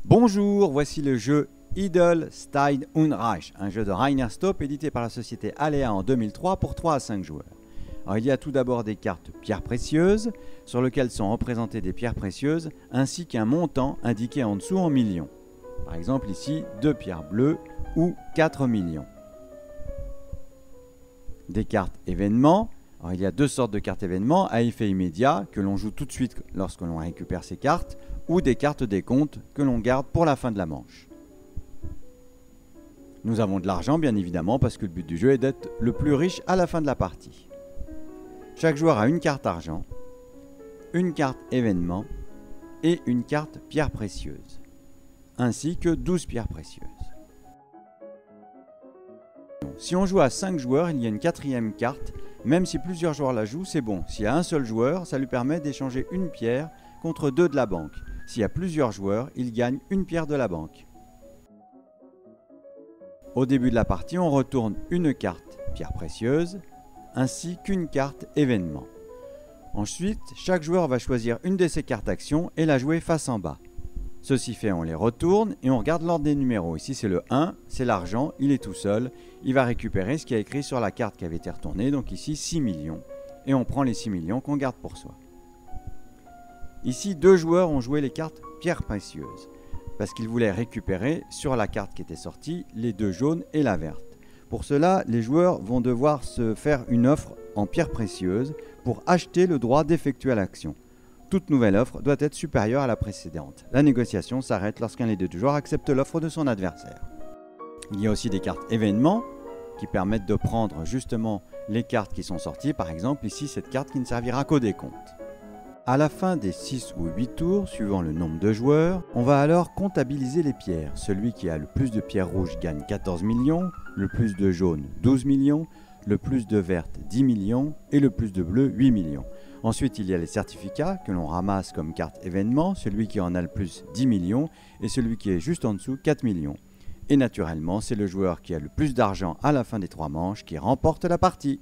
Bonjour, voici le jeu Idle, Stein und Reich, un jeu de Rainer Stopp édité par la société Alea en 2003 pour 3 à 5 joueurs. Alors, il y a tout d'abord des cartes pierres précieuses sur lesquelles sont représentées des pierres précieuses ainsi qu'un montant indiqué en dessous en millions. Par exemple ici 2 pierres bleues ou 4 millions. Des cartes événements. Alors, il y a deux sortes de cartes événements à effet immédiat que l'on joue tout de suite lorsque l'on récupère ces cartes ou des cartes décompte que l'on garde pour la fin de la manche. Nous avons de l'argent bien évidemment parce que le but du jeu est d'être le plus riche à la fin de la partie. Chaque joueur a une carte argent, une carte événement et une carte pierre précieuse, ainsi que 12 pierres précieuses. Si on joue à 5 joueurs, il y a une quatrième carte. Même si plusieurs joueurs la jouent, c'est bon. S'il y a un seul joueur, ça lui permet d'échanger une pierre contre 2 de la banque. S'il y a plusieurs joueurs, il gagne une pierre de la banque. Au début de la partie, on retourne une carte pierre précieuse ainsi qu'une carte événement. Ensuite, chaque joueur va choisir une de ses cartes actions et la jouer face en bas. Ceci fait, on les retourne et on regarde l'ordre des numéros. Ici, c'est le 1, c'est l'argent, il est tout seul. Il va récupérer ce qui est écrit sur la carte qui avait été retournée, donc ici 6 millions. Et on prend les 6 millions qu'on garde pour soi. Ici, 2 joueurs ont joué les cartes pierres précieuses, parce qu'ils voulaient récupérer sur la carte qui était sortie les 2 jaunes et la verte. Pour cela, les joueurs vont devoir se faire une offre en pierres précieuses pour acheter le droit d'effectuer l'action. Toute nouvelle offre doit être supérieure à la précédente. La négociation s'arrête lorsqu'un des 2 joueurs accepte l'offre de son adversaire. Il y a aussi des cartes événements qui permettent de prendre justement les cartes qui sont sorties. Par exemple, ici, cette carte qui ne servira qu'au décompte. À la fin des 6 ou 8 tours, suivant le nombre de joueurs, on va alors comptabiliser les pierres. Celui qui a le plus de pierres rouges gagne 14 millions, le plus de jaunes 12 millions, le plus de vertes 10 millions et le plus de bleu 8 millions. Ensuite, il y a les certificats que l'on ramasse comme carte événement, celui qui en a le plus 10 millions et celui qui est juste en dessous 4 millions. Et naturellement, c'est le joueur qui a le plus d'argent à la fin des 3 manches qui remporte la partie.